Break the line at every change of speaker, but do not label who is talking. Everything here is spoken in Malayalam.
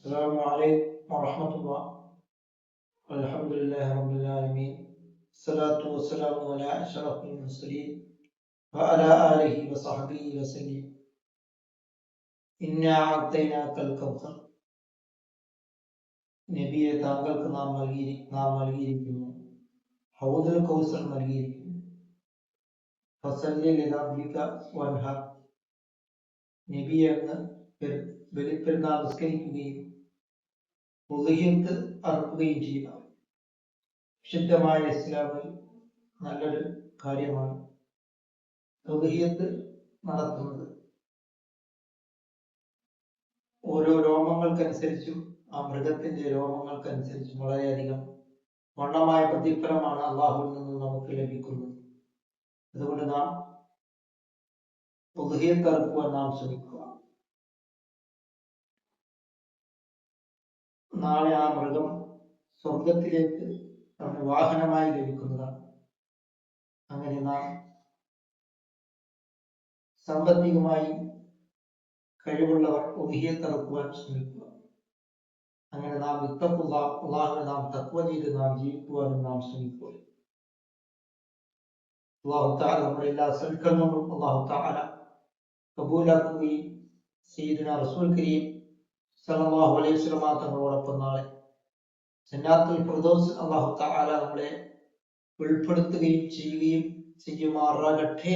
السلام عليكم ورحمة الله. الحمد لله رب العالمين. الصلاة والسلام على أشرف المرسلين وعلى آله وصحبه وسلم. إنا أعطيناك الكوثر. നബിയെ താങ്കൾക്ക് നാം നൽകിയിരിക്കുന്നു ഹൗദുൽ കൗസർ നൽകിയിരിക്കുന്നു. ഫസല്ലി ലിറബ്ബിക വൻഹർ. നബിയെ അങ്ങ് ബലിപ്പെരുന്നാൾ നിസ്കരിക്കുകയും ഉദ്ഹിയ്യത്ത് അറുക്കുകയും ചെയ്യുക വിശുദ്ധമായ ഇസ്ലാമിൽ നല്ലൊരു കാര്യമാണ്. ഉദ്ഹിയ്യത്ത് നടത്തുന്നത് ഓരോ രോമങ്ങൾക്കനുസരിച്ചും ആ മൃഗത്തിന്റെ രോമങ്ങൾക്കനുസരിച്ചും വളരെയധികം വണ്ണമായ പ്രതിഫലമാണ് അള്ളാഹുവിൽ നിന്ന് നമുക്ക് ലഭിക്കുന്നത്. അതുകൊണ്ട് നാം ഉദ്ഹിയ്യത്ത് അറുക്കുവാൻ നാം ശ്രമിക്കുക. നാളെ ആ മൃഗം സ്വർഗത്തിലേക്ക് നമ്മുടെ വാഹനമായി ലഭിക്കുന്നതാണ്. അങ്ങനെ നാം സാമ്പത്തികമായി കഴിവുള്ളവർ ഉദ്ഹിയ്യത്ത് അറുക്കുവാൻ ശ്രമിക്കുക. അങ്ങനെ നാം അള്ളാഹുവിനെ നാം തഖ്വ ചെയ്ത് നാം ജീവിക്കുവാനും നാം ശ്രമിക്കുക. അല്ലാഹു തആല നമ്മുടെ എല്ലാ സൽക്കർമ്മങ്ങളും അല്ലാഹു തആല കബൂലാക്കുകയും സയ്യിദുനാ റസൂൽ കരീം സല്ലല്ലാഹു അലൈഹി വസല്ലം തങ്ങളോടൊപ്പം നാളെ ജന്നാത്തുൽ ഫിർദൗസ് അല്ലാഹു തആല നമ്മളെ ഉൾപ്പെടുത്തുകയും ചെയ്യുമാറാകട്ടെ.